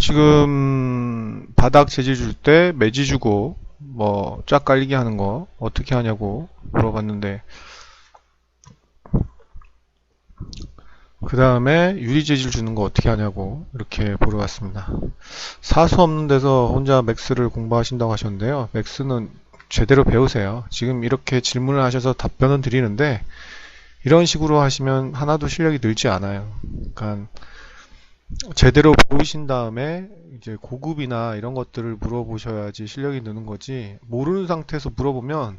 지금 바닥 재질 줄 때 매지 주고 뭐 쫙 깔리게 하는 거 어떻게 하냐고 물어봤는데, 그 다음에 유리 재질 주는 거 어떻게 하냐고 이렇게 물어봤습니다. 사수 없는 데서 혼자 맥스를 공부하신다고 하셨는데요. 맥스는 제대로 배우세요. 지금 이렇게 질문을 하셔서 답변은 드리는데, 이런 식으로 하시면 하나도 실력이 늘지 않아요. 그러니까 제대로 배우신 다음에 이제 고급이나 이런 것들을 물어보셔야지 실력이 느는 거지, 모르는 상태에서 물어보면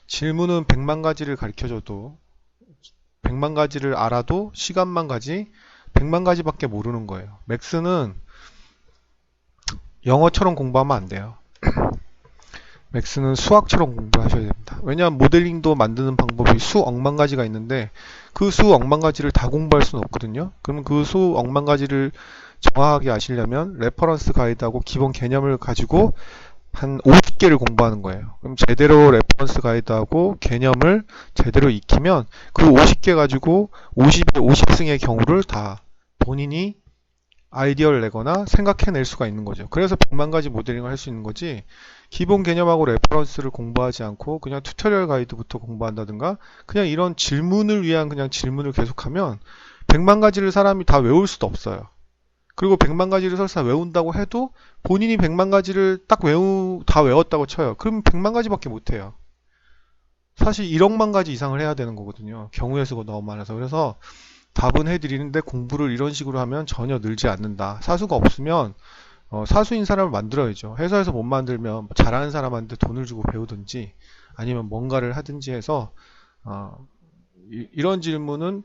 질문은 100만 가지를 가르쳐줘도, 100만 가지를 알아도 시간만 가지 100만 가지밖에 모르는 거예요. 맥스는 영어처럼 공부하면 안 돼요. 맥스는 수학처럼 공부하셔야 됩니다. 왜냐하면 모델링도 만드는 방법이 수억만 가지가 있는데 그 수억만 가지를 다 공부할 수는 없거든요. 그럼 그 수억만 가지를 정확하게 아시려면 레퍼런스 가이드하고 기본 개념을 가지고 한 50개를 공부하는 거예요. 그럼 제대로 레퍼런스 가이드하고 개념을 제대로 익히면 그 50개 가지고 50에 50승의 경우를 다 본인이 아이디어를 내거나 생각해낼 수가 있는 거죠. 그래서 100만 가지 모델링을 할 수 있는 거지, 기본 개념하고 레퍼런스를 공부하지 않고 그냥 튜토리얼 가이드부터 공부한다든가 그냥 이런 질문을 위한 그냥 질문을 계속하면 100만 가지를 사람이 다 외울 수도 없어요. 그리고 100만 가지를 설사 외운다고 해도 본인이 100만 가지를 다 외웠다고 쳐요. 그럼 100만 가지밖에 못 해요. 사실 1억만 가지 이상을 해야 되는 거거든요. 경우의 수가 너무 많아서. 그래서 답은 해드리는데 공부를 이런 식으로 하면 전혀 늘지 않는다. 사수가 없으면 사수인 사람을 만들어야죠. 회사에서 못 만들면 잘하는 사람한테 돈을 주고 배우든지 아니면 뭔가를 하든지 해서, 이런 질문은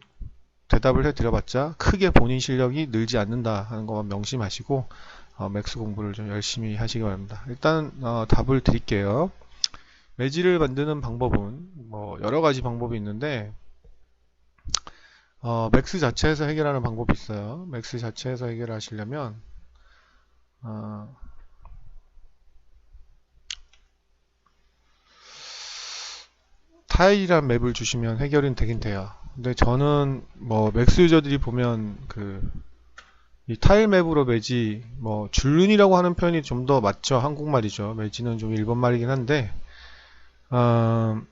대답을 해드려봤자 크게 본인 실력이 늘지 않는다 하는 것만 명심하시고 맥스 공부를 좀 열심히 하시기 바랍니다. 일단 답을 드릴게요. 매지를 만드는 방법은 뭐 여러 가지 방법이 있는데, 맥스 자체에서 해결하는 방법이 있어요. 맥스 자체에서 해결하시려면 어, 타일이란 맵을 주시면 해결은 되긴 돼요. 근데 저는 뭐 맥스 유저들이 보면 이 타일 맵으로 매지, 뭐 줄눈이라고 하는 표현이 좀 더 맞죠. 한국말이죠. 매지는 좀 일본말이긴 한데, 어,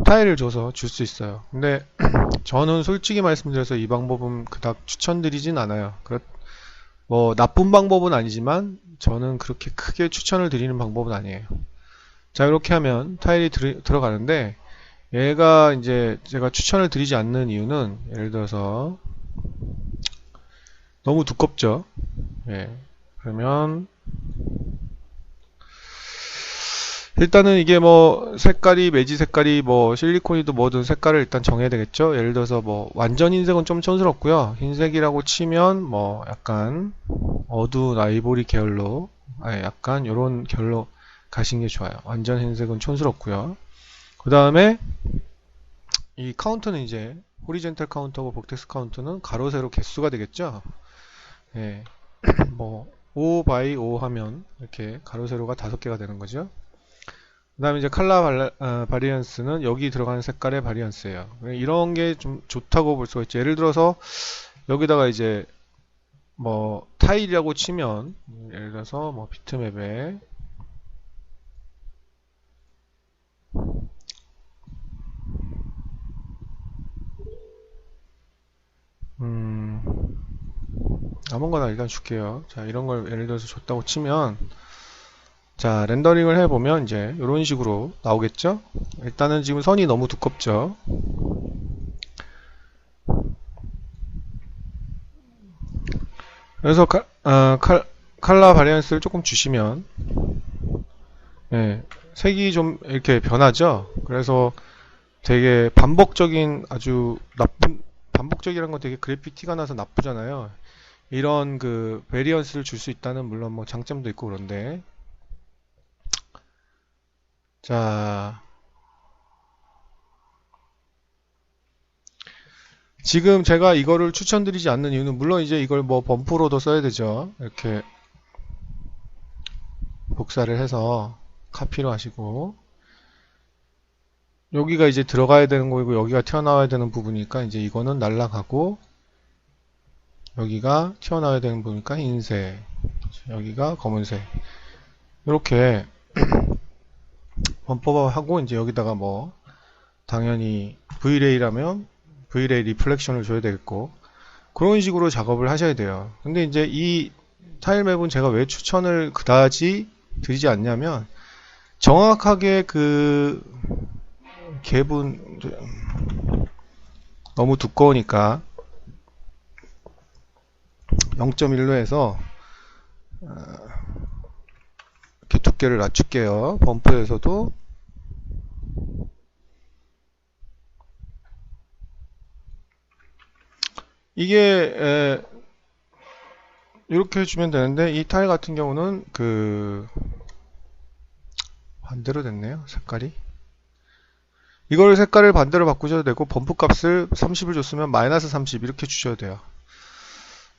타일을 줘서 줄 수 있어요. 근데 저는 솔직히 말씀드려서 이 방법은 그닥 추천드리진 않아요. 뭐 나쁜 방법은 아니지만 저는 그렇게 크게 추천을 드리는 방법은 아니에요. 자, 이렇게 하면 타일이 들어가는데, 얘가 이제 제가 추천을 드리지 않는 이유는, 예를 들어서 너무 두껍죠. 예. 그러면 일단은 이게 뭐 색깔이, 매지 색깔이 뭐 실리콘이든 뭐든 색깔을 일단 정해야 되겠죠. 예를 들어서 뭐 완전 흰색은 좀 촌스럽고요. 흰색이라고 치면 뭐 약간 어두운 아이보리 계열로, 약간 요런 결로 가신 게 좋아요. 완전 흰색은 촌스럽고요. 그 다음에 이 카운트는 이제 호리젠탈 카운트하고 복텍스 카운트는 가로 세로 개수가 되겠죠. 예. 뭐 5 바이 5 하면 이렇게 가로 세로가 5개가 되는 거죠. 그 다음에 이제 바리언스는 여기 들어가는 색깔의 바리언스예요. 이런 게 좀 좋다고 볼 수가 있죠. 예를 들어서 여기다가 이제 뭐 타일이라고 치면, 예를 들어서 뭐 비트맵에 음 아무거나 일단 줄게요. 자, 이런 걸 예를 들어서 줬다고 치면, 자, 렌더링을 해보면 이제 이런 식으로 나오겠죠? 일단은 지금 선이 너무 두껍죠? 그래서 칼라 바리언스를 조금 주시면, 예, 색이 좀 이렇게 변하죠? 그래서 되게 반복적인, 아주 나쁜, 반복적이라는 건 되게 그래피티가 나서 나쁘잖아요. 이런 베리언스를 줄 수 있다는, 물론 뭐 장점도 있고 그런데, 자, 지금 제가 이거를 추천드리지 않는 이유는, 물론 이제 이걸 뭐 범프로도 써야 되죠. 이렇게 복사를 해서 카피로 하시고, 여기가 이제 들어가야 되는 거이고 여기가 튀어나와야 되는 부분이니까 이제 이거는 날라가고, 여기가 튀어나와야 되는 부분이니까 흰색, 여기가 검은색. 이렇게 범퍼하고 이제 여기다가 뭐 당연히 Vlay라면 Vray 리플렉션을 줘야 되겠고, 그런 식으로 작업을 하셔야 돼요. 근데 이제 이 타일맵은 제가 왜 추천을 그다지 드리지 않냐면, 정확하게 그 갭은 너무 두꺼우니까 0.1로해서 이렇게 두께를 낮출게요. 범프에서도 이게 이렇게 해주면 되는데, 이 타일 같은 경우는 그 반대로 됐네요. 색깔이. 이걸 색깔을 반대로 바꾸셔도 되고, 범프 값을 30을 줬으면 마이너스 30 이렇게 주셔도 돼요.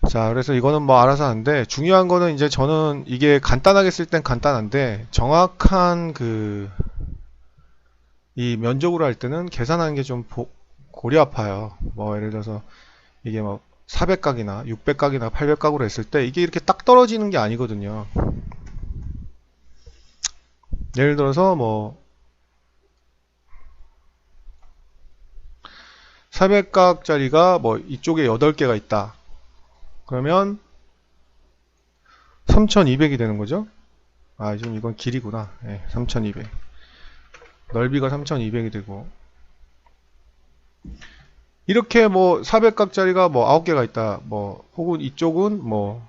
자, 그래서 이거는 뭐 알아서 하는데, 중요한 거는 이제 저는 이게 간단하게 쓸 땐 간단한데, 정확한 이 면적으로 할 때는 계산하는 게 좀 골이 아파요. 뭐 예를 들어서 이게 뭐 400각이나 600각이나 800각으로 했을 때 이게 이렇게 딱 떨어지는 게 아니거든요. 예를 들어서 뭐 400각짜리가 뭐 이쪽에 8개가 있다. 그러면 3200이 되는 거죠. 아, 지금 이건 길이구나. 네, 3200. 넓이가 3200이 되고, 이렇게 뭐 400각짜리가 뭐 9개가 있다. 뭐 혹은 이쪽은 뭐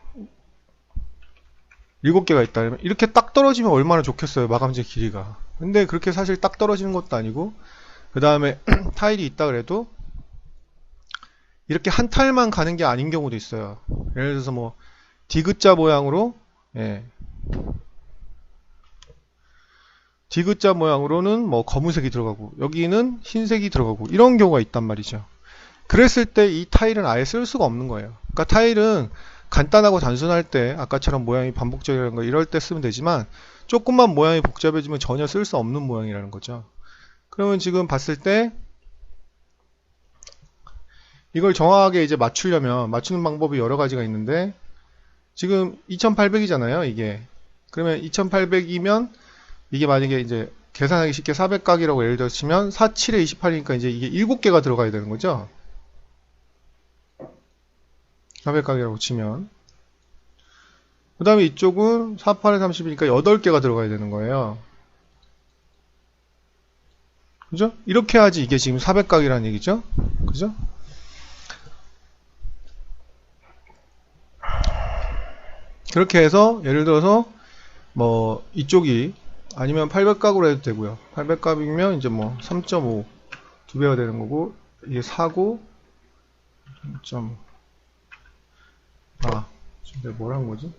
7개가 있다. 이렇게 딱 떨어지면 얼마나 좋겠어요. 마감재 길이가. 근데 그렇게 사실 딱 떨어지는 것도 아니고, 그 다음에 타일이 있다 그래도 이렇게 한 타일만 가는 게 아닌 경우도 있어요. 예를 들어서 뭐 디귿자 모양으로, 예, 디귿자 모양으로는 뭐 검은색이 들어가고 여기는 흰색이 들어가고 이런 경우가 있단 말이죠. 그랬을 때 이 타일은 아예 쓸 수가 없는 거예요. 그러니까 타일은 간단하고 단순할 때 아까처럼 모양이 반복적이라는 거 이럴 때 쓰면 되지만, 조금만 모양이 복잡해지면 전혀 쓸 수 없는 모양이라는 거죠. 그러면 지금 봤을 때 이걸 정확하게 이제 맞추는 방법이 여러 가지가 있는데, 지금 2800이잖아요, 이게. 그러면 2800이면 이게 만약에 이제 계산하기 쉽게 400각이라고 예를 들어 치면 4, 7에 28이니까 이제 이게 7개가 들어가야 되는 거죠. 400각이라고 치면. 그 다음에 이쪽은 4, 8에 30이니까 8개가 들어가야 되는 거예요. 그죠? 이렇게 하지 이게 지금 400각이라는 얘기죠. 그죠? 그렇게 해서 예를 들어서 뭐 이쪽이 아니면 800각으로 해도 되고요. 800각이면 이제 뭐 3.5 2배가 되는 거고, 이게 4고 3.5. 아, 지금 내가 뭘 한 거지?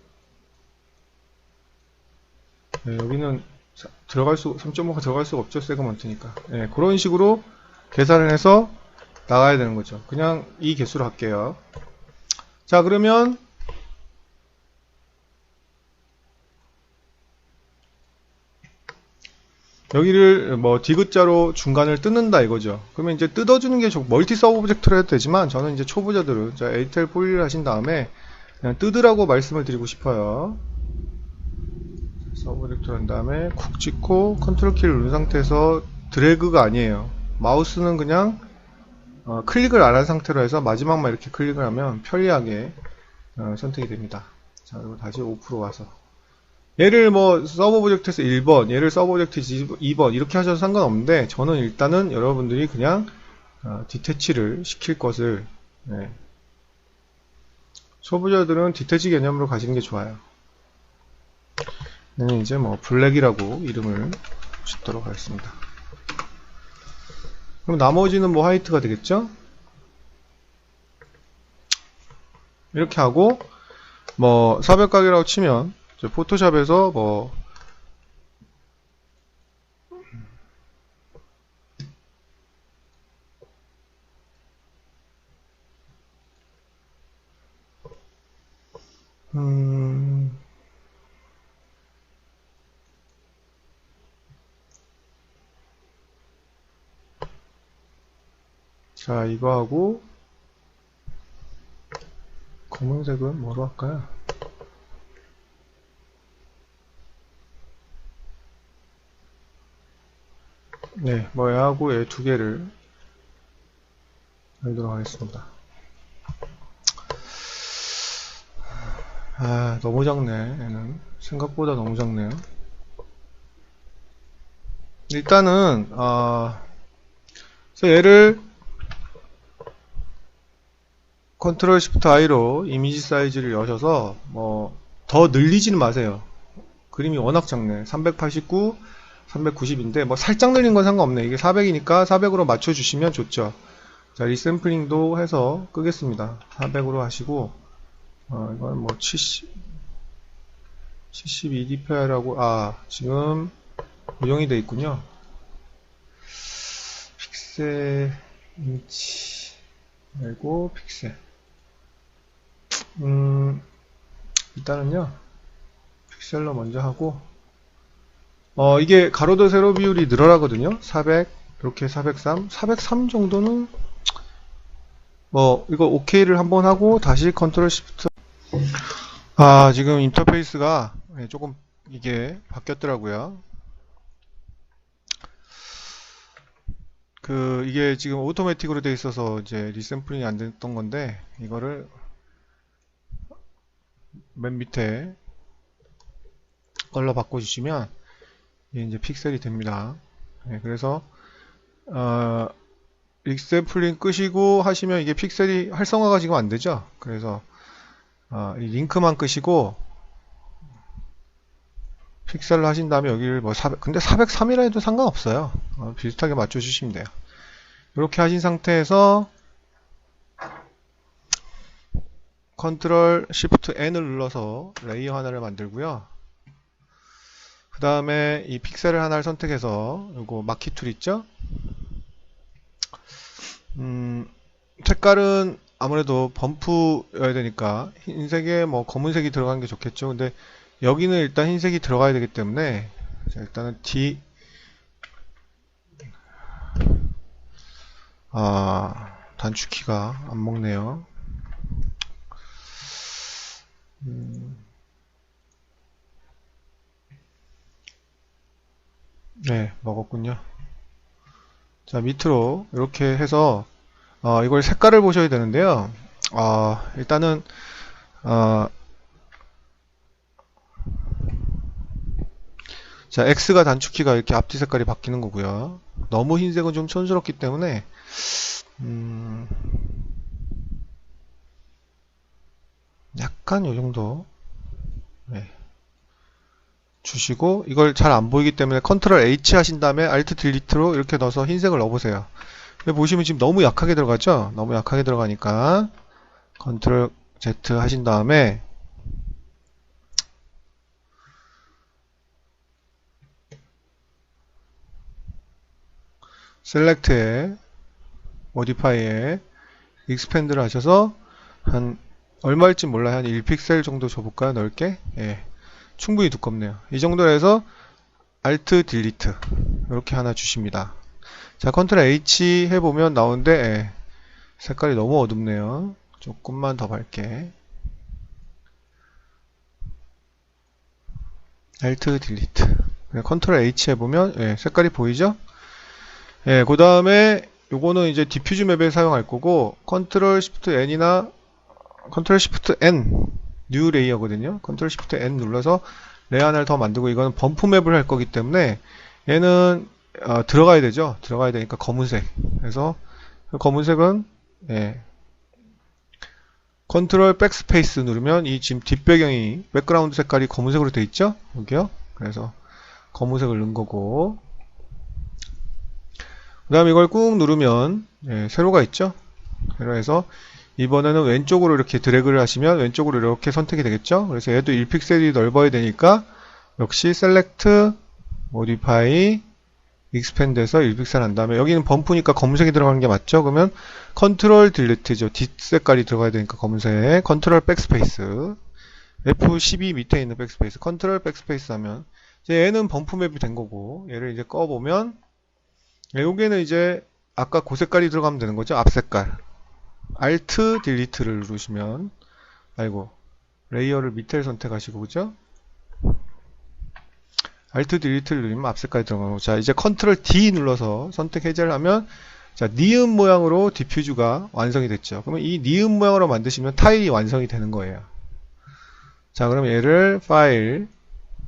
네, 여기는 3.5가 들어갈 수가 없죠. 세그먼트니까. 네, 그런 식으로 계산을 해서 나가야 되는 거죠. 그냥 이 개수로 할게요. 자, 그러면 여기를 뭐 디귿자로 중간을 뜯는다 이거죠. 그러면 이제 뜯어주는 게 멀티 서브 오브젝트로 해도 되지만, 저는 이제 초보자들은 에이텔 폴리를 하신 다음에 그냥 뜯으라고 말씀을 드리고 싶어요. 서브 오브젝트로 한 다음에 쿡 찍고 컨트롤 키를 누른 상태에서, 드래그가 아니에요. 마우스는 그냥 클릭을 안 한 상태로 해서 마지막만 이렇게 클릭을 하면 편리하게 선택이 됩니다. 자, 그리고 다시 5% 와서 얘를 뭐 서브 오브젝트에서 1번, 얘를 서브 오브젝트에서 2번 이렇게 하셔도 상관없는데, 저는 일단은 여러분들이 그냥 디태치를 시킬 것을, 네. 초보자들은 디태치 개념으로 가시는 게 좋아요. 얘는 이제 뭐 블랙이라고 이름을 짓도록 하겠습니다. 그럼 나머지는 뭐 화이트가 되겠죠? 이렇게 하고 뭐 400각이라고 치면 포토샵에서 뭐 자, 이거 하고 검은색은 뭐로 할까요? 네, 뭐 얘하고 얘 두 개를 열도록 하겠습니다. 아, 너무 작네. 얘는 생각보다 너무 작네요. 일단은 그래서 얘를 컨트롤 시프트 I로 이미지 사이즈를 여셔서 뭐 더 늘리지는 마세요. 그림이 워낙 작네. 389, 390인데 뭐 살짝 늘린 건 상관없네. 이게 400이니까 400으로 맞춰주시면 좋죠. 자, 리샘플링도 해서 끄겠습니다. 400으로 하시고 이건 뭐 72dpi라고 지금 고정이 되어 있군요. 픽셀 인치 말고 픽셀. 일단은요 픽셀로 먼저 하고 이게 가로도 세로 비율이 늘어나거든요. 400 이렇게 403 정도는 뭐 이거 OK를 한번 하고 다시 컨트롤 시프트 지금 인터페이스가 조금 이게 바뀌었더라고요. 이게 지금 오토매틱으로 되어 있어서 이제 리샘플링이 안 됐던 건데 이거를 맨 밑에 걸로 바꿔주시면 이제 픽셀이 됩니다. 그래서 리샘플링 끄시고 하시면 이게 픽셀이 활성화가 지금 안 되죠. 그래서 이 링크만 끄시고 픽셀로 하신 다음에 여기를 뭐 근데 403이라 해도 상관없어요. 비슷하게 맞춰주시면 돼요. 이렇게 하신 상태에서 컨트롤 시프트 N을 눌러서 레이어 하나를 만들고요. 그 다음에 이 픽셀을 하나를 선택해서 요거 마키 툴 있죠? 색깔은 아무래도 범프여야 되니까 흰색에 뭐 검은색이 들어가는 게 좋겠죠. 근데 여기는 일단 흰색이 들어가야 되기 때문에 자, 일단은 단축키가 안 먹네요. 네, 먹었군요. 자, 밑으로 이렇게 해서 이걸 색깔을 보셔야 되는데요. 일단은 자, X가 단축키가 이렇게 앞뒤 색깔이 바뀌는 거고요. 너무 흰색은 좀 촌스럽기 때문에 약간 요 정도 주시고 이걸 잘 안 보이기 때문에 컨트롤 H 하신 다음에 Alt 딜리트로 이렇게 넣어서 흰색을 넣어보세요. 근데 보시면 지금 너무 약하게 들어가죠? 너무 약하게 들어가니까 컨트롤 Z 하신 다음에 셀렉트에 모디파이에 익스펜드를 하셔서 한 얼마일지 몰라요. 한 1픽셀 정도 줘볼까요? 넓게? 충분히 두껍네요. 이 정도로 해서 Alt 딜리트 이렇게 하나 주십니다. 자, 컨트롤 H 해보면 나오는데 색깔이 너무 어둡네요. 조금만 더 밝게 Alt 딜리트 컨트롤 H 해보면 색깔이 보이죠? 그 다음에 요거는 이제 디퓨즈 맵에 사용할 거고 컨트롤 시프트 N이나 컨트롤 시프트 N 뉴 레이어거든요. 컨트롤 시프트 N 눌러서 레이어 하나를 더 만들고 이거는 범프 맵을 할 거기 때문에 얘는 들어가야 되죠. 들어가야 되니까 검은색. 그래서 그 검은색은 컨트롤 백스페이스 누르면 이 지금 뒷배경이 백그라운드 색깔이 검은색으로 되어 있죠. 여기요. 그래서 검은색을 넣은 거고 그 다음에 이걸 꾹 누르면 세로가 있죠. 세로에서 이번에는 왼쪽으로 이렇게 드래그를 하시면 왼쪽으로 이렇게 선택이 되겠죠. 그래서 얘도 1픽셀이 넓어야 되니까 역시 Select, Modify, Expand에서 1픽셀 한 다음에 여기는 범프니까 검은색이 들어가는 게 맞죠. 그러면 컨트롤 딜리트죠. 뒷색깔이 들어가야 되니까 검은색. 컨트롤 백스페이스 F12 밑에 있는 백스페이스 컨트롤 백스페이스 하면 이제 얘는 범프 맵이 된 거고 얘를 이제 꺼보면 여기는 이제 아까 그 색깔이 들어가면 되는 거죠. 앞 색깔 Alt 딜리트를 누르시면 아이고, 레이어를 밑에를 선택하시고, 그죠? Alt 딜리트를 누르면 앞색까지 들어가고, 자, 이제 컨트롤 D 눌러서 선택 해제를 하면, 자, 니은 모양으로 디퓨즈가 완성이 됐죠. 그러면 이 니은 모양으로 만드시면 타일이 완성이 되는 거예요. 자, 그럼 얘를 파일,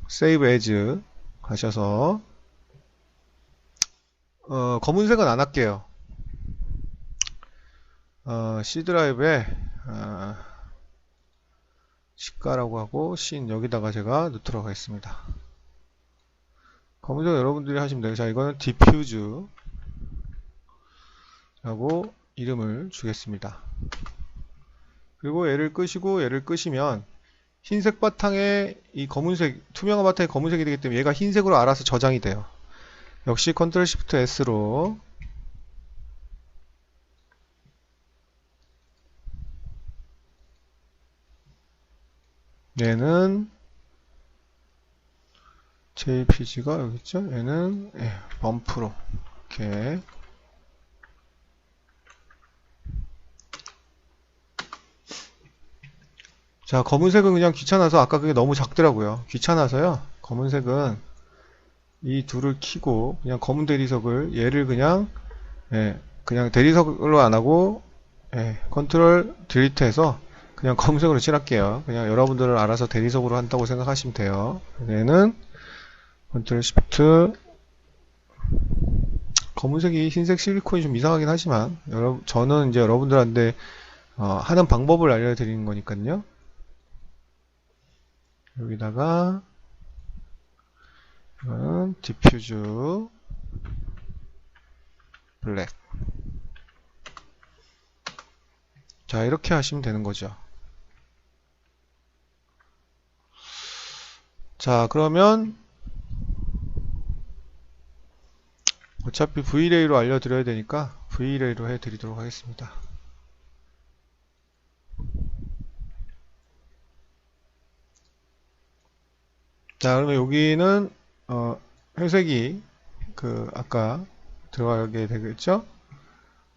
Save As 하셔서, 검은색은 안 할게요. C 드라이브에, 시가라고 하고, 씬 여기다가 제가 넣도록 하겠습니다. 검은색 여러분들이 하시면 돼요. 자, 이거는 디퓨즈 라고 이름을 주겠습니다. 그리고 얘를 끄시고 얘를 끄시면 흰색 바탕에 이 검은색, 투명한 바탕에 검은색이 되기 때문에 얘가 흰색으로 알아서 저장이 돼요. 역시 컨트롤 시프트 S로 얘는 JPG가 여기 있죠? 얘는 범프로 이렇게 자, 검은색은 그냥 귀찮아서 아까 그게 너무 작더라고요. 귀찮아서요. 검은색은 이 둘을 키고 그냥 검은 대리석을 얘를 그냥 그냥 대리석으로 안 하고 컨트롤 딜리트 해서 그냥 검은색으로 칠할게요. 그냥 여러분들은 알아서 대리석으로 한다고 생각하시면 돼요. 얘는 컨트롤 시프트 검은색이 흰색 실리콘이 좀 이상하긴 하지만 저는 이제 여러분들한테 하는 방법을 알려드리는 거니까요. 여기다가 이거는 디퓨즈 블랙 자 이렇게 하시면 되는 거죠. 자 그러면 어차피 Vlay로 알려드려야 되니까 Vlay로 해드리도록 하겠습니다. 자 그러면 여기는 회색이 아까 들어가게 되겠죠.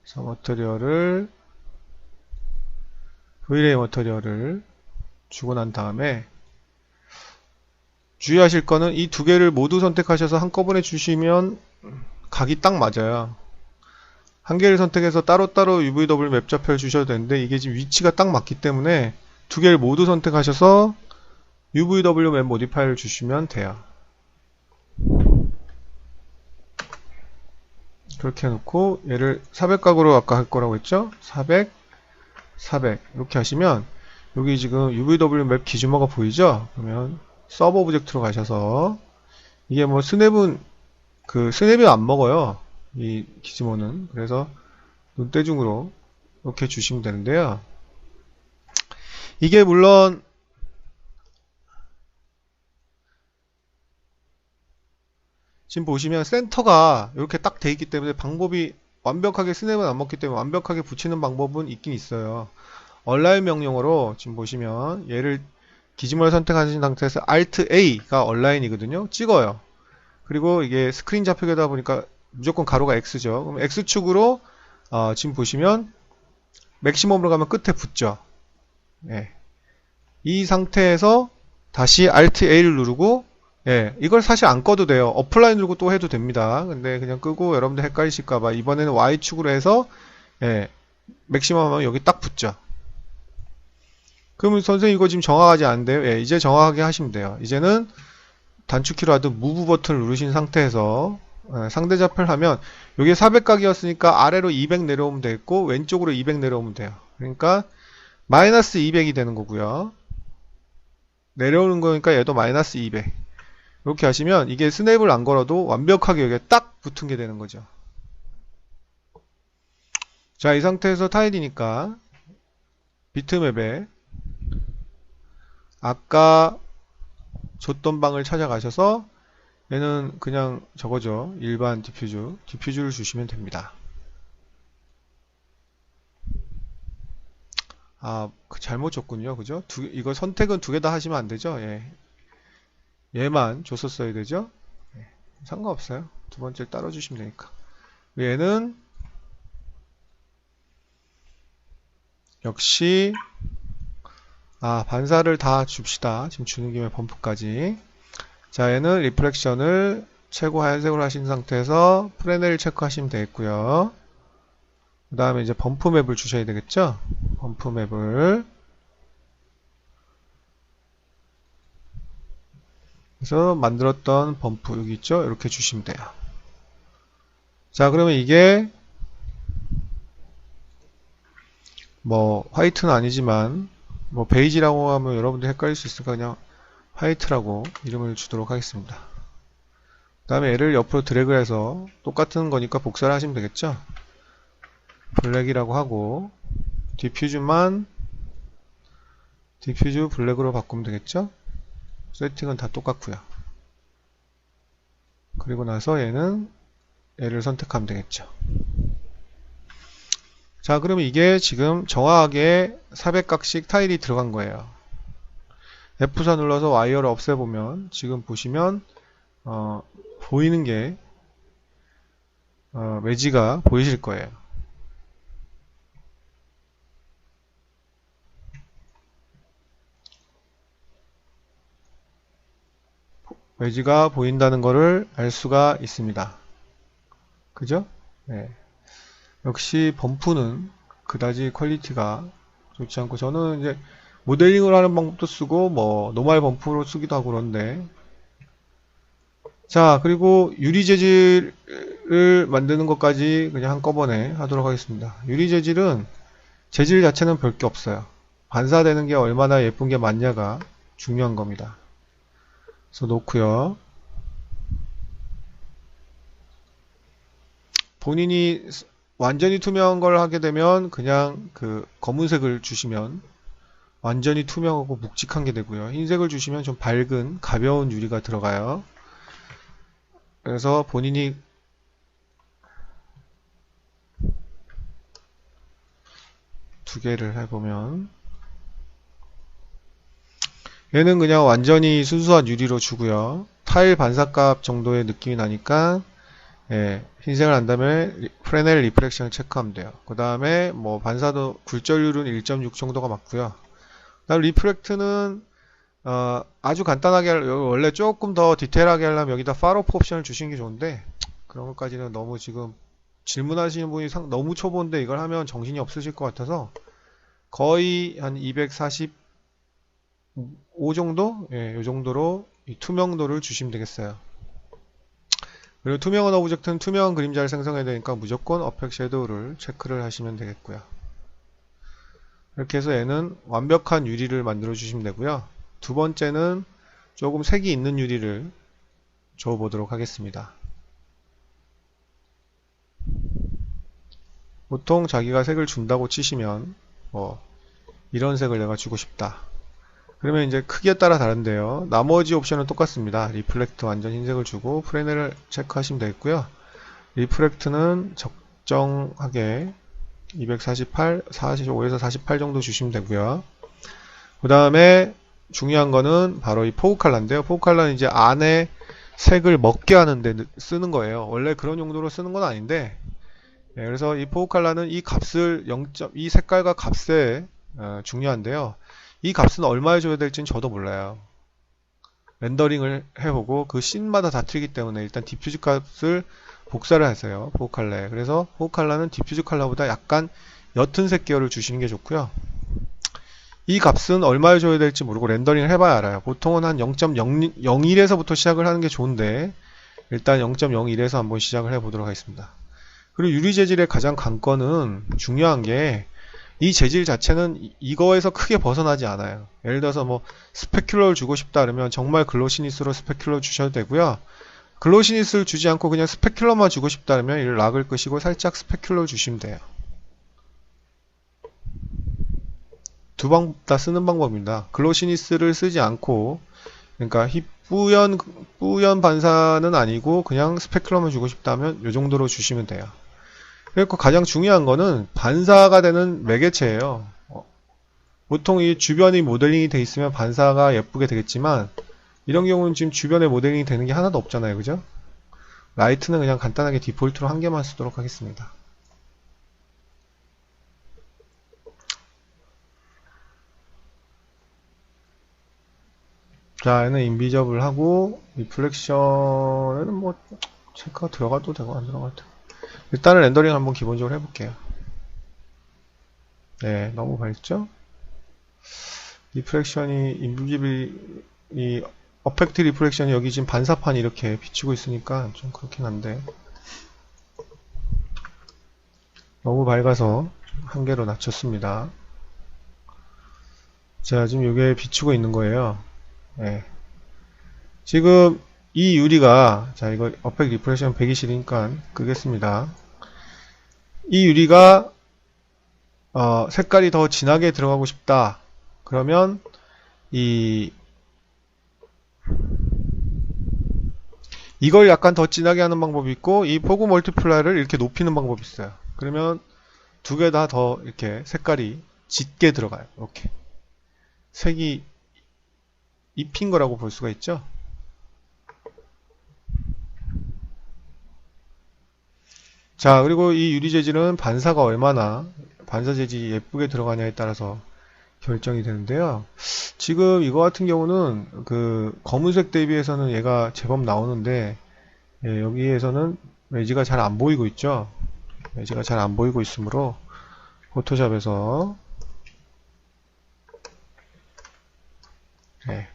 그래서 머터리얼을 Vlay 머터리얼을 주고 난 다음에 주의하실 거는 이 두 개를 모두 선택하셔서 한꺼번에 주시면 각이 딱 맞아요. 한 개를 선택해서 따로따로 UVW 맵 좌표를 주셔도 되는데 이게 지금 위치가 딱 맞기 때문에 두 개를 모두 선택하셔서 UVW 맵 모디파이를 주시면 돼요. 그렇게 해놓고 얘를 400각으로 아까 할 거라고 했죠? 400, 400 이렇게 하시면 여기 지금 UVW 맵 기준모가 보이죠? 그러면 서브 오브젝트로 가셔서 이게 뭐 스냅은 스냅이 안 먹어요. 이 기즈모는. 그래서 눈대중으로 이렇게 주시면 되는데요. 이게 물론 지금 보시면 센터가 이렇게 딱 돼 있기 때문에 방법이 완벽하게 스냅은 안 먹기 때문에 완벽하게 붙이는 방법은 있긴 있어요. 얼라인 명령어로 지금 보시면 얘를 기지모를 선택하신 상태에서 Alt A가 얼라인이거든요. 찍어요. 그리고 이게 스크린 좌표계다 보니까 무조건 가로가 X죠. 그럼 X축으로 지금 보시면 맥시멈으로 가면 끝에 붙죠. 예. 이 상태에서 다시 Alt A를 누르고 이걸 사실 안 꺼도 돼요. 어플라인 누르고 또 해도 됩니다. 근데 그냥 끄고 여러분들 헷갈리실까봐 이번에는 Y축으로 해서 맥시멈 하면 여기 딱 붙죠. 그러면 선생님 이거 지금 정확하지 않은데요. 이제 정확하게 하시면 돼요. 이제는 단축키로 하든 무브 버튼을 누르신 상태에서 상대 좌표를 하면 이게 400각이었으니까 아래로 200 내려오면 되겠고 왼쪽으로 200 내려오면 돼요. 그러니까 마이너스 200이 되는 거고요. 내려오는 거니까 얘도 마이너스 200 이렇게 하시면 이게 스냅을 안 걸어도 완벽하게 여기에 딱 붙은 게 되는 거죠. 자, 이 상태에서 타일이니까 비트맵에 아까 줬던 방을 찾아가셔서 얘는 그냥 저거죠. 일반 디퓨즈를 주시면 됩니다. 잘못 줬군요. 그죠? 이거 선택은 두 개 다 하시면 안 되죠? 얘만 줬었어야 되죠? 상관없어요. 두 번째 따로 주시면 되니까. 얘는 역시 반사를 다 줍시다. 지금 주는 김에 범프까지. 자, 얘는 리프렉션을 최고 하얀색으로 하신 상태에서 프레넬 체크하시면 되겠고요. 그 다음에 이제 범프 맵을 주셔야 되겠죠? 범프 맵을. 그래서 만들었던 범프 여기 있죠? 이렇게 주시면 돼요. 자, 그러면 이게 뭐 화이트는 아니지만 뭐 베이지라고 하면 여러분들 헷갈릴 수 있으니까 그냥 화이트라고 이름을 주도록 하겠습니다. 그 다음에 얘를 옆으로 드래그 해서 똑같은 거니까 복사를 하시면 되겠죠? 블랙이라고 하고 디퓨즈 블랙으로 바꾸면 되겠죠? 세팅은 다 똑같고요. 그리고 나서 얘를 선택하면 되겠죠. 자, 그러면 이게 지금 정확하게 400각씩 타일이 들어간 거예요. F4 눌러서 와이어를 없애보면 지금 보시면 보이는 게 웨지가 보이실 거예요. 웨지가 보인다는 것을 알 수가 있습니다. 그죠? 네. 역시 범프는 그다지 퀄리티가 좋지 않고 저는 이제 모델링을 하는 방법도 쓰고 뭐 노멀 범프로 쓰기도 하고 그런데 자, 그리고 유리 재질을 만드는 것까지 그냥 한꺼번에 하도록 하겠습니다. 유리 재질은 재질 자체는 별 게 없어요. 반사되는 게 얼마나 예쁜 게 맞냐가 중요한 겁니다. 그래서 놓고요. 본인이 완전히 투명한 걸 하게 되면 그냥 그 검은색을 주시면 완전히 투명하고 묵직한 게 되고요. 흰색을 주시면 좀 밝은 가벼운 유리가 들어가요. 그래서 본인이 두 개를 해보면 얘는 그냥 완전히 순수한 유리로 주고요. 타일 반사값 정도의 느낌이 나니까 흰색을 한 다음에 프레넬 리프렉션을 체크하면 돼요. 그 다음에 뭐 반사도 굴절률은 1.6 정도가 맞고요. 그 다음 리프렉트는 아주 간단하게 원래 조금 더 디테일하게 하려면 여기다 팔오프 옵션을 주시는 게 좋은데 그런 것까지는 너무 지금 질문하시는 분이 너무 초보인데 이걸 하면 정신이 없으실 것 같아서 거의 한 245 정도? 이 정도로 이 투명도를 주시면 되겠어요. 그리고 투명한 오브젝트는 투명한 그림자를 생성해야 되니까 무조건 어펙 섀도우를 체크를 하시면 되겠고요. 이렇게 해서 얘는 완벽한 유리를 만들어 주시면 되고요. 두 번째는 조금 색이 있는 유리를 줘 보도록 하겠습니다. 보통 자기가 색을 준다고 치시면 뭐 이런 색을 내가 주고 싶다. 그러면 이제 크기에 따라 다른데요. 나머지 옵션은 똑같습니다. 리플렉트 완전 흰색을 주고 프레넬을 체크하시면 되겠고요. 리프렉트는 적정하게 248, 45에서 48 정도 주시면 되고요. 그 다음에 중요한 거는 바로 이 포우 칼라인데요. 포우 칼라는 이제 안에 색을 먹게 하는데 쓰는 거예요. 원래 그런 용도로 쓰는 건 아닌데 그래서 이 포우 칼라는 이 값을 이 색깔과 값에 중요한데요. 이 값은 얼마에 줘야 될지는 저도 몰라요. 렌더링을 해보고 그 씬마다 다 틀리기 때문에 일단 디퓨즈 값을 복사를 하세요. 포우 칼라에. 그래서 포우 칼라는 디퓨즈 칼라보다 약간 옅은 색 계열을 주시는 게 좋고요. 이 값은 얼마에 줘야 될지 모르고 렌더링을 해봐야 알아요. 보통은 한 0.01에서부터 시작을 하는 게 좋은데 일단 0.01에서 한번 시작을 해보도록 하겠습니다. 그리고 유리 재질의 가장 관건은 중요한 게 이 재질 자체는 이거에서 크게 벗어나지 않아요. 예를 들어서 뭐 스페큘러를 주고 싶다 그러면 정말 글로시니스로 스페큘러 주셔도 되고요. 글로시니스를 주지 않고 그냥 스페큘러만 주고 싶다 그러면 이 락을 끄시고 살짝 스페큘러를 주시면 돼요. 두 방법 다 쓰는 방법입니다. 글로시니스를 쓰지 않고 그러니까 뿌연 반사는 아니고 그냥 스페큘러만 주고 싶다면 이 정도로 주시면 돼요. 그리고 가장 중요한 거는 반사가 되는 매개체예요. 보통 이 주변이 모델링이 돼 있으면 반사가 예쁘게 되겠지만 이런 경우는 지금 주변에 모델링이 되는 게 하나도 없잖아요. 그죠? 라이트는 그냥 간단하게 디폴트로 한 개만 쓰도록 하겠습니다. 자, 얘는 인비저블 하고, 리플렉션에는 뭐, 체크가 들어가도 되고, 안 들어가도 되고. 일단은 렌더링 한번 기본적으로 해볼게요. 네, 너무 밝죠? 리플렉션이, 인비지블이, 어펙트 리플렉션이 여기 지금 반사판이 이렇게 비치고 있으니까 좀 그렇긴 한데, 너무 밝아서 한계로 낮췄습니다. 자, 지금 이게 비추고 있는 거예요. 네. 지금 이 유리가, 자, 이거 어펙트 리프레션 120이니까 끄겠습니다. 이 유리가 색깔이 더 진하게 들어가고 싶다. 그러면 이걸 약간 더 진하게 하는 방법이 있고, 이 포그 멀티플라이를 이렇게 높이는 방법이 있어요. 그러면 두 개 다 더 이렇게 색깔이 짙게 들어가요. 이렇게 색이 입힌 거라고 볼 수가 있죠. 자, 그리고 이 유리 재질은 반사가 얼마나, 반사 재질이 예쁘게 들어가냐에 따라서 결정이 되는데요. 지금 이거 같은 경우는 그 검은색 대비해서는 얘가 제법 나오는데, 예, 여기에서는 매지가 잘 안 보이고 있죠. 매지가 잘 안 보이고 있으므로 포토샵에서 예,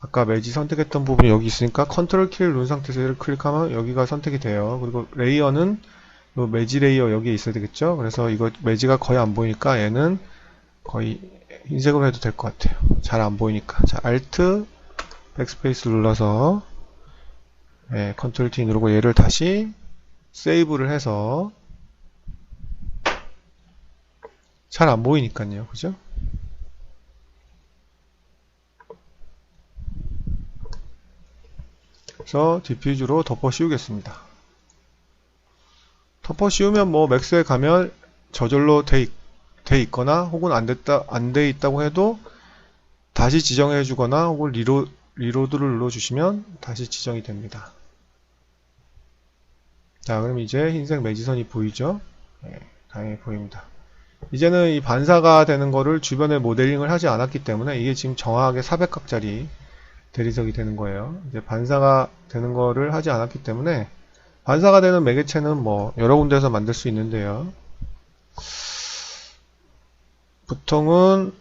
아까 매지 선택했던 부분이 여기 있으니까 컨트롤 키를 누른 상태에서 얘를 클릭하면 여기가 선택이 돼요. 그리고 레이어는 요 매지 레이어 여기에 있어야 되겠죠. 그래서 이거 매지가 거의 안 보이니까 얘는 거의 흰색으로 해도 될 것 같아요. 잘 안 보이니까. 자, Alt 백스페이스 눌러서 예, 컨트롤 T 누르고 얘를 다시 세이브를 해서 잘 안 보이니까요. 그죠? 그래서 디퓨즈로 덮어 씌우겠습니다. 덮어 씌우면 뭐 맥스에 가면 저절로 돼 있거나 혹은 안 돼 있다고 해도 다시 지정해 주거나 혹은 리로드를 눌러 주시면 다시 지정이 됩니다. 자, 그럼 이제 흰색 매지선이 보이죠? 네, 당연히 보입니다. 이제는 이 반사가 되는 거를 주변에 모델링을 하지 않았기 때문에 이게 지금 정확하게 400각짜리 대리석이 되는 거예요. 이제 반사가 되는 거를 하지 않았기 때문에 반사가 되는 매개체는 뭐 여러 군데서 만들 수 있는데요. 보통은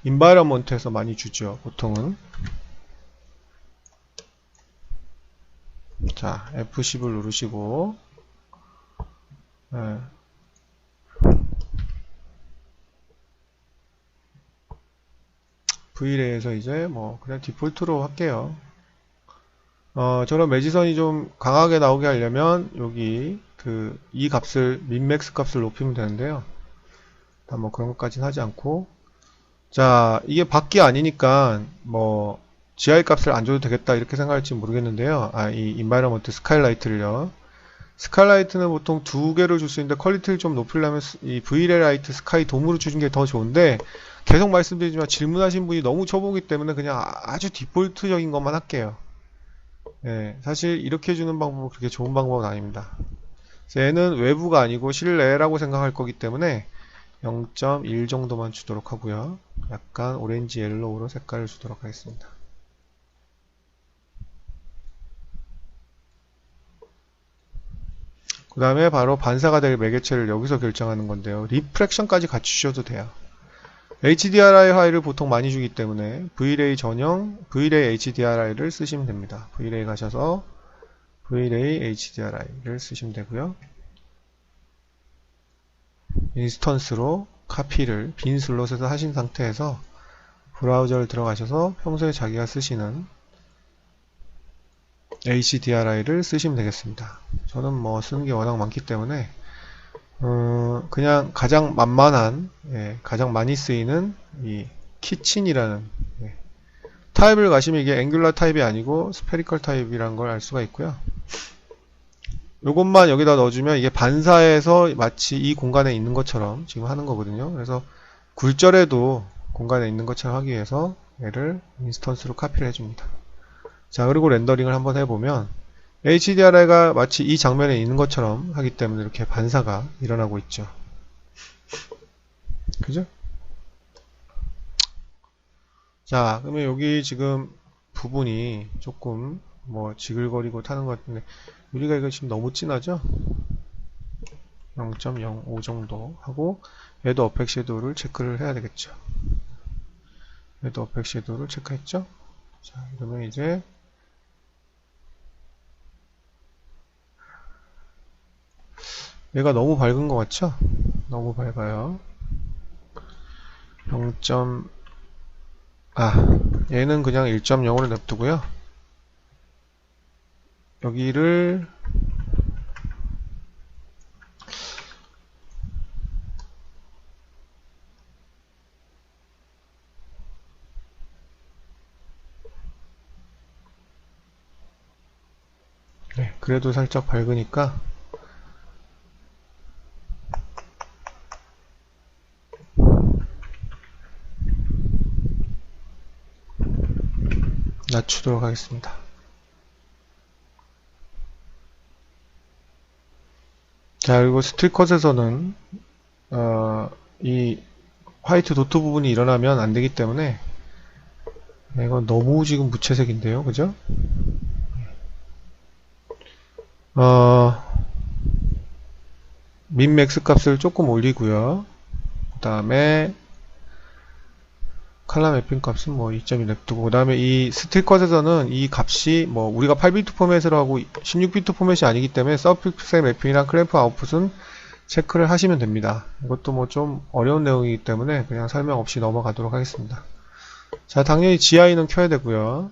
인바이러먼트에서 많이 주죠. 보통은. 자, F10을 누르시고 네. V레이에서 이제 뭐 그냥 디폴트로 할게요. 저런 매지선이 좀 강하게 나오게 하려면 여기 이 값을 민맥스 값을 높이면 되는데요. 뭐 그런 것까지는 하지 않고 자, 이게 밖이 아니니까 뭐 GI 값을 안 줘도 되겠다 이렇게 생각할지 모르겠는데요. 이 인바이러먼트 스카일라이트를요. 스카일라이트는 보통 두 개를 줄 수 있는데 퀄리티를 좀 높이려면 이 V라이트 스카이 돔으로 주는 게 더 좋은데 계속 말씀드리지만 질문하신 분이 너무 쳐보기 때문에 그냥 아주 디폴트적인 것만 할게요. 예, 사실 이렇게 주는 방법은 그렇게 좋은 방법은 아닙니다. 얘는 외부가 아니고 실내라고 생각할 거기 때문에 0.1 정도만 주도록 하고요. 약간 오렌지 옐로우로 색깔을 주도록 하겠습니다. 그 다음에 바로 반사가 될 매개체를 여기서 결정하는 건데요. 리프렉션까지 같이 주셔도 돼요. HDRI 파일을 보통 많이 주기 때문에 Vray 전용 Vray HDRI를 쓰시면 됩니다. Vray 가셔서 Vray HDRI를 쓰시면 되고요. 인스턴스로 카피를 빈 슬롯에서 하신 상태에서 브라우저를 들어가셔서 평소에 자기가 쓰시는 HDRI를 쓰시면 되겠습니다. 저는 뭐 쓰는 게 워낙 많기 때문에 그냥 가장 만만한 가장 많이 쓰이는 이 키친이라는 타입을 가시면 이게 앵귤러 타입이 아니고 스페리컬 타입이라는 걸 알 수가 있고요. 요것만 여기다 넣어주면 이게 반사해서 마치 이 공간에 있는 것처럼 지금 하는 거거든요. 그래서 굴절에도 공간에 있는 것처럼 하기 위해서 얘를 인스턴스로 카피를 해줍니다. 자, 그리고 렌더링을 한번 해보면 HDRI가 마치 이 장면에 있는 것처럼 하기 때문에 이렇게 반사가 일어나고 있죠. 그죠? 자, 그러면 여기 지금 부분이 조금 뭐 지글거리고 타는 것 같은데 우리가 이거 지금 너무 진하죠? 0.05 정도 하고 얘도 어펙 섀도우를 체크를 해야 되겠죠. 얘도 어펙 섀도우를 체크했죠? 자, 그러면 이제 얘가 너무 밝은 것 같죠? 너무 밝아요. 0. 얘는 그냥 1.0으로 냅두고요. 여기를 네, 그래도 살짝 밝으니까 낮추도록 하겠습니다. 자, 그리고 스틸컷에서는 이 화이트 도트 부분이 일어나면 안 되기 때문에 이건 너무 지금 무채색인데요, 그죠? 민 맥스 값을 조금 올리고요. 그 다음에 칼라 매핑 값은 뭐 2.2 냅두고, 그 다음에 이 스틸컷에서는 이 값이 뭐 우리가 8비트 포맷으로 하고 16비트 포맷이 아니기 때문에 서픽셀 매핑이랑 클램프 아웃풋은 체크를 하시면 됩니다. 이것도 뭐 좀 어려운 내용이기 때문에 그냥 설명 없이 넘어가도록 하겠습니다. 자, 당연히 GI는 켜야 되고요.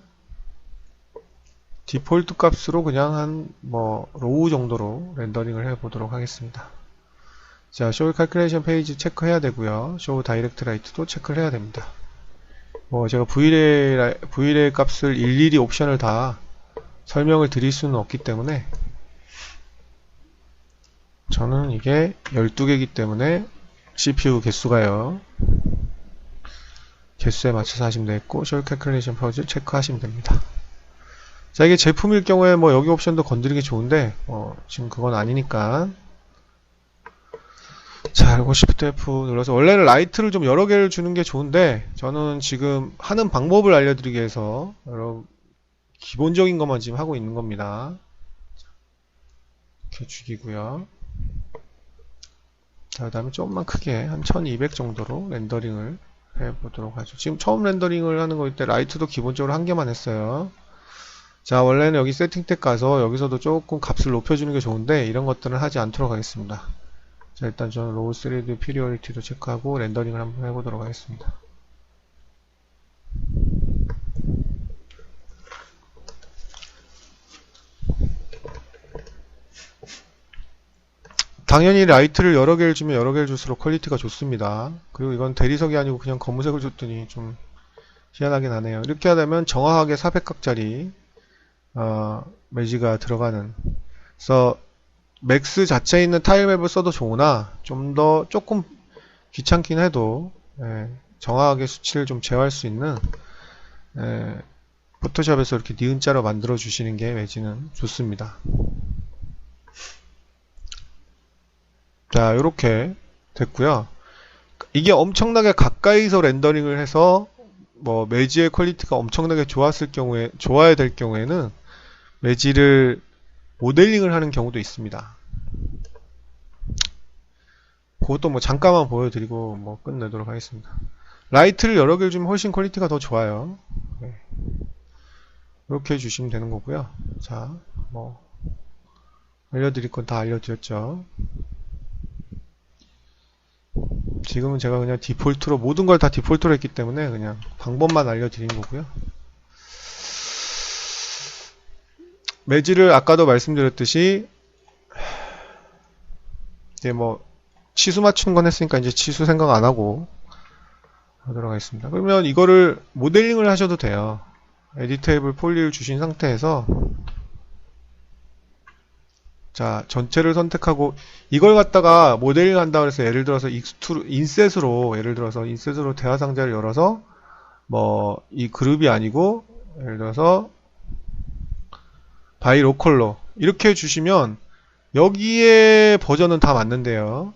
디폴트 값으로 그냥 한 뭐 로우 정도로 렌더링을 해보도록 하겠습니다. 자, 쇼 칼큘레이션 페이지 체크해야 되고요. 쇼 다이렉트 라이트도 체크를 해야 됩니다. 뭐 제가 VLA 값을 일일이 옵션을 다 설명을 드릴 수는 없기 때문에 저는 이게 12개이기 때문에 CPU 개수가요. 개수에 맞춰서 하시면 되겠고, 쇼 칼큘레이션 페이지 체크하시면 됩니다. 자, 이게 제품일 경우에 뭐 여기 옵션도 건드리기 좋은데 지금 그건 아니니까. 자, 그리고 Shift F 눌러서 원래는 라이트를 좀 여러 개를 주는 게 좋은데 저는 지금 하는 방법을 알려드리기 위해서 여러 기본적인 것만 지금 하고 있는 겁니다. 이렇게 죽이고요. 자, 그 다음에 조금만 크게 한 1200 정도로 렌더링을 해보도록 하죠. 지금 처음 렌더링을 하는 거일 때 라이트도 기본적으로 한 개만 했어요. 자, 원래는 여기 세팅탭 가서 여기서도 조금 값을 높여주는 게 좋은데 이런 것들은 하지 않도록 하겠습니다. 자, 일단 저는 로우 3D 피리어리티도 체크하고 렌더링을 한번 해보도록 하겠습니다. 당연히 라이트를 여러 개를 주면 여러 개를 줄수록 퀄리티가 좋습니다. 그리고 이건 대리석이 아니고 그냥 검은색을 줬더니 좀 희한하긴 하네요. 이렇게 하려면 정확하게 400각짜리 매지가 들어가는, 그래서 맥스 자체에 있는 타일맵을 써도 좋으나 좀 더 조금 귀찮긴 해도 정확하게 수치를 좀 제어할 수 있는 포토샵에서 이렇게 니은자로 만들어 주시는 게 매지는 좋습니다. 자, 이렇게 됐고요. 이게 엄청나게 가까이서 렌더링을 해서 뭐 매지의 퀄리티가 엄청나게 좋아야 될 경우에는 매지를 모델링을 하는 경우도 있습니다. 그것도 뭐 잠깐만 보여드리고 뭐 끝내도록 하겠습니다. 라이트를 여러 개를 주면 훨씬 퀄리티가 더 좋아요. 이렇게 해주시면 되는 거고요. 자, 뭐 알려드릴 건 다 알려드렸죠. 지금은 제가 그냥 디폴트로 모든 걸 다 디폴트로 했기 때문에 그냥 방법만 알려드린 거고요. 매지를 아까도 말씀드렸듯이 이제 뭐 치수 맞추는 건 했으니까 이제 치수 생각 안 하고 하도록 하겠습니다. 그러면 이거를 모델링을 하셔도 돼요. 에디테이블 폴리를 주신 상태에서 자, 전체를 선택하고 이걸 갖다가 모델링 한다고 해서 예를 들어서 인셋으로 대화 상자를 열어서 뭐 이 그룹이 아니고 예를 들어서 바이 로컬로 이렇게 주시면 여기에 버전은 다 맞는데요.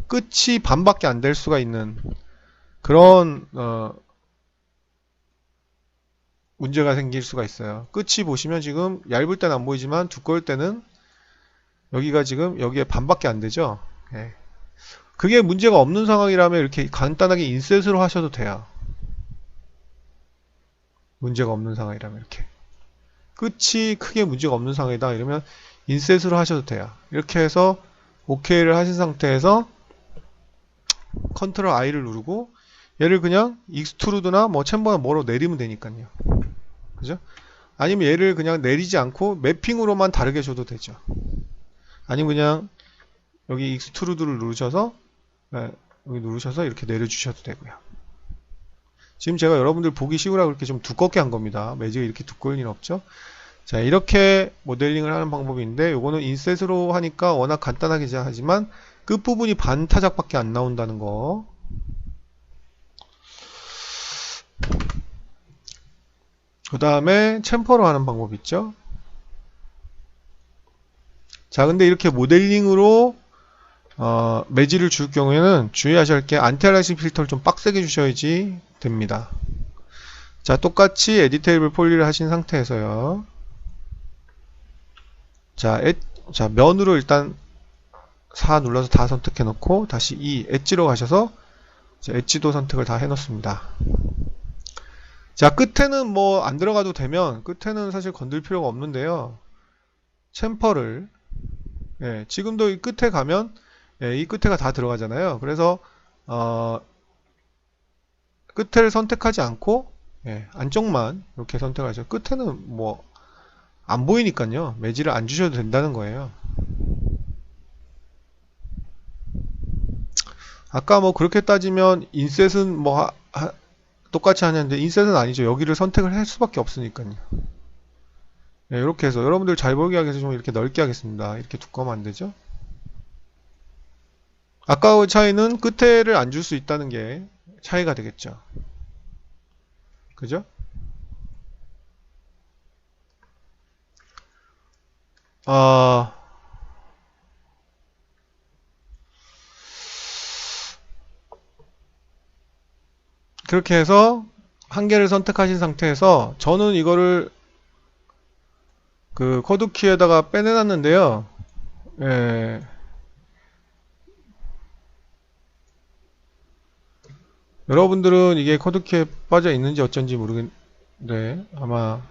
끝이 반밖에 안 될 수가 있는 그런 문제가 생길 수가 있어요. 끝이 보시면 지금 얇을 때는 안 보이지만 두꺼울 때는 여기가 지금 여기에 반밖에 안 되죠. 예. 그게 문제가 없는 상황이라면 이렇게 간단하게 인셋으로 하셔도 돼요. 문제가 없는 상황이라면 이렇게 끝이 크게 문제가 없는 상황이다 이러면 인셋으로 하셔도 돼요. 이렇게 해서 OK를 하신 상태에서 컨트롤 I를 누르고 얘를 그냥 익스트루드나 뭐 챔버나 뭐로 내리면 되니까요. 그죠? 아니면 얘를 그냥 내리지 않고 매핑으로만 다르게 줘도 되죠. 아니면 그냥 여기 익스트루드를 누르셔서 여기 누르셔서 이렇게 내려주셔도 되고요. 지금 제가 여러분들 보기 쉬우라고 이렇게 좀 두껍게 한 겁니다. 매직이 이렇게 두꺼울 일은 없죠. 자, 이렇게 모델링을 하는 방법인데 요거는 인셋으로 하니까 워낙 간단하게 하지만 끝부분이 반 타작밖에 안 나온다는 거. 그 다음에 챔퍼로 하는 방법 있죠. 자, 근데 이렇게 모델링으로 매질을 줄 경우에는 주의하셔야 할 게 안티알리아싱 필터를 좀 빡세게 주셔야지 됩니다. 자, 똑같이 에디테이블 폴리를 하신 상태에서요. 자, 면으로 일단 4 눌러서 다 선택해 놓고 다시 이 엣지로 가셔서 엣지도 선택을 다 해 놓습니다. 자, 끝에는 뭐 안 들어가도 되면 끝에는 사실 건들 필요가 없는데요. 챔퍼를 지금도 이 끝에 가면 이 끝에가 다 들어가잖아요. 그래서 끝을 선택하지 않고 안쪽만 이렇게 선택하죠. 끝에는 뭐 안 보이니까요. 매질을 안 주셔도 된다는 거예요. 아까 뭐 그렇게 따지면 인셋은 뭐 똑같이 하는데 인셋은 아니죠. 여기를 선택을 할 수밖에 없으니까요. 이렇게 해서 여러분들 잘 보이게 하기 위해서 좀 이렇게 넓게 하겠습니다. 이렇게 두꺼우면 안 되죠. 아까의 차이는 끝에를 안 줄 수 있다는 게 차이가 되겠죠. 그죠? 그렇게 해서 한 개를 선택하신 상태에서 저는 이거를 그 코드키에다가 빼내놨는데요. 여러분들은 이게 코드키에 빠져 있는지 어쩐지 모르겠는데 아마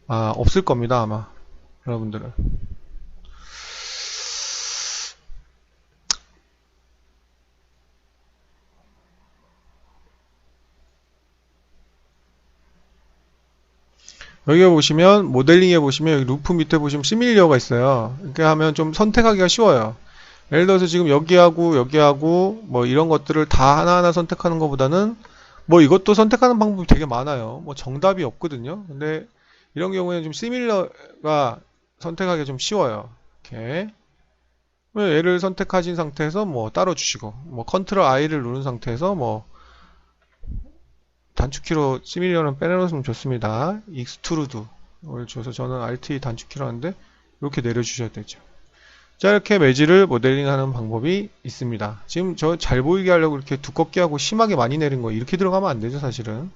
없을 겁니다. 아마 여러분들은. 여기 보시면 모델링에 보시면 여기 루프 밑에 보시면 시밀리어가 있어요. 이렇게 하면 좀 선택하기가 쉬워요. 예를 들어서 지금 여기하고 뭐 이런 것들을 다 하나하나 선택하는 것보다는 뭐 이것도 선택하는 방법이 되게 많아요. 뭐 정답이 없거든요. 근데 이런 경우에는 좀 시밀러가 선택하기가 좀 쉬워요. 이렇게 얘를 선택하신 상태에서 뭐 따로 주시고 뭐 컨트롤 I를 누른 상태에서 뭐 단축키로 시밀러는 빼내놓으면 좋습니다. 익스트루드를 줘서 저는 Alt 단축키로 하는데 이렇게 내려주셔야 되죠. 자, 이렇게 매질을 모델링하는 방법이 있습니다. 지금 저 잘 보이게 하려고 이렇게 두껍게 하고 심하게 많이 내린 거 이렇게 들어가면 안 되죠, 사실은.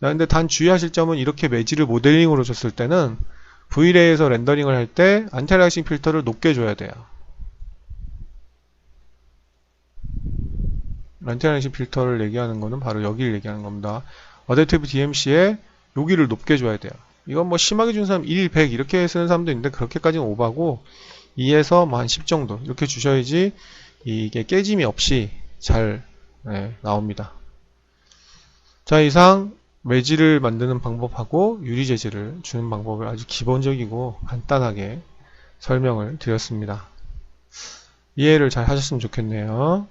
자, 근데 단 주의하실 점은 이렇게 매질을 모델링으로 줬을 때는 Vlay에서 렌더링을 할 때 안티알리아싱 필터를 높게 줘야 돼요. 안티알리아싱 필터를 얘기하는 거는 바로 여기를 얘기하는 겁니다. 어댑티브 DMC에 여기를 높게 줘야 돼요. 이건 뭐 심하게 준 사람 1, 100 이렇게 쓰는 사람도 있는데 그렇게까지는 오바고 2에서 뭐 한 10 정도 이렇게 주셔야지 이게 깨짐이 없이 잘 나옵니다. 자, 이상 매질을 만드는 방법하고 유리 재질을 주는 방법을 아주 기본적이고 간단하게 설명을 드렸습니다. 이해를 잘 하셨으면 좋겠네요.